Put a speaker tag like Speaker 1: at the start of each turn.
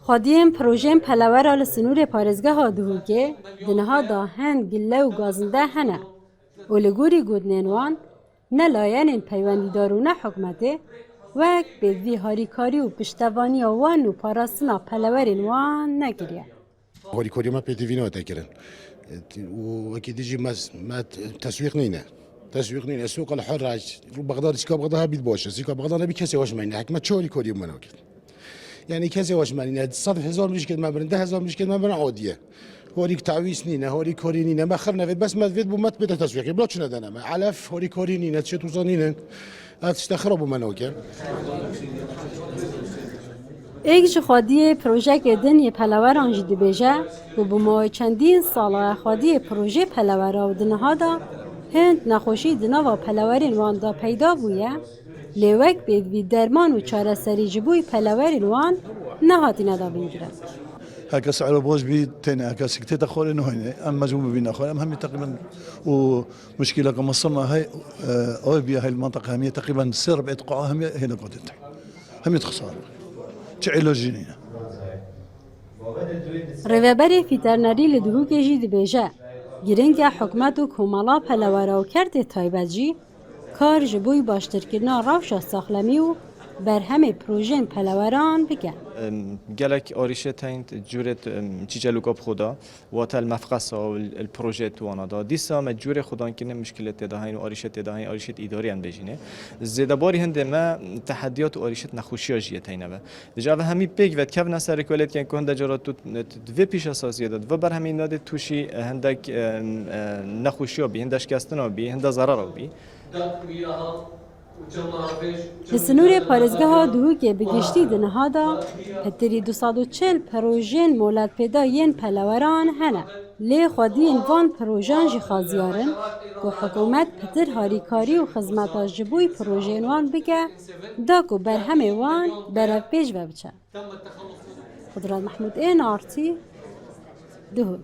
Speaker 1: خادیم پروژه پلوار آل سنور پارزگاه ها دهو که دنها دا هند گله و گازنده هنه و لگوری گودنینوان نه لاین پیوندی دارونه حکمته وک بدوی هاریکاری و پشتوانی وان و پاراستنا پلوارین وان نگریه.
Speaker 2: هاریکاری ما پیدوی نهاده کردن و اکی دیجی ما تسویق نینه سوق الحر رو بغداد سیکا بغداد بید باشه سیکا بغداد نبی کسی واش منی حکمت چه هاریکاری منو کرد یعنی کسی واش منی 100,000 مشکل ما برن 10,000 مشکل ما برن عادیه هوریک تعویض نینه هاریکاری نینه ما خر نفید بس ما فيد بومت بده تسویقی بلا چه ندانم ما علف هاریکاری نینه چه تو زنینه اتشتخرب منو کرد
Speaker 1: ایک خادی پروژه دنی پلوار آنجی دبیجه و بمای چندین ساله خادی پروژه پلوار و دنها دا هند نخوشی دنوا پلوارین وان دا پیدا بویه لیوک بدوی درمان و چاره سری جبوی پلوارین وان نهاتی ندا بینگره.
Speaker 3: هكا سعر بوز بي تاني هكا سكتي تخور انه هنا اما جنوب بينا اخور هم تقريبا ومشكله كما صرنا هاي اوبيا هاي المنطقه هم تقريبا سر بعد قاعه هم هنا قدرت هم خساره تعيلوجينيه
Speaker 1: ریوبری فیترنری لدهو که جی دبیجه گرنگ حکمت و کمالا پلوارا و کرد تایبجی کار جبوی باشترکرنا روشا ساخلمی و بر همه پروژه پلواران بگه.
Speaker 4: جالك أوريشة تاين جورة تيجالوكا بخدا وات المفقس أو البروجيت وانا دا ديسا مجورة خدان كنا مشكلة تداهين وأوريشة تداهين أوريشة إداري عن بيجينه زيادة باري هند ما تحديات وأوريشة نخوشية جيه تاينه به دجا همي بيج وات كيف نسر كولت كان كهندا جرات تدوي بيش أساسية داد و بر همي ناد توشي هندك نخوشية بي هندش كاستنا بي هندا ضرر بي
Speaker 1: لسنور پارزگاه ها دهو که بگشتی دنها دا پتری 240 پروژین مولد پیدا ین پلواران هنه لی خودین وان پروژان جی خازیارن که حکومت پتر هاریکاری و خدمت جبوی پروژین وان بگه دا که بر همه وان برف پیش و بچه. قدرت محمود این آرتی دهو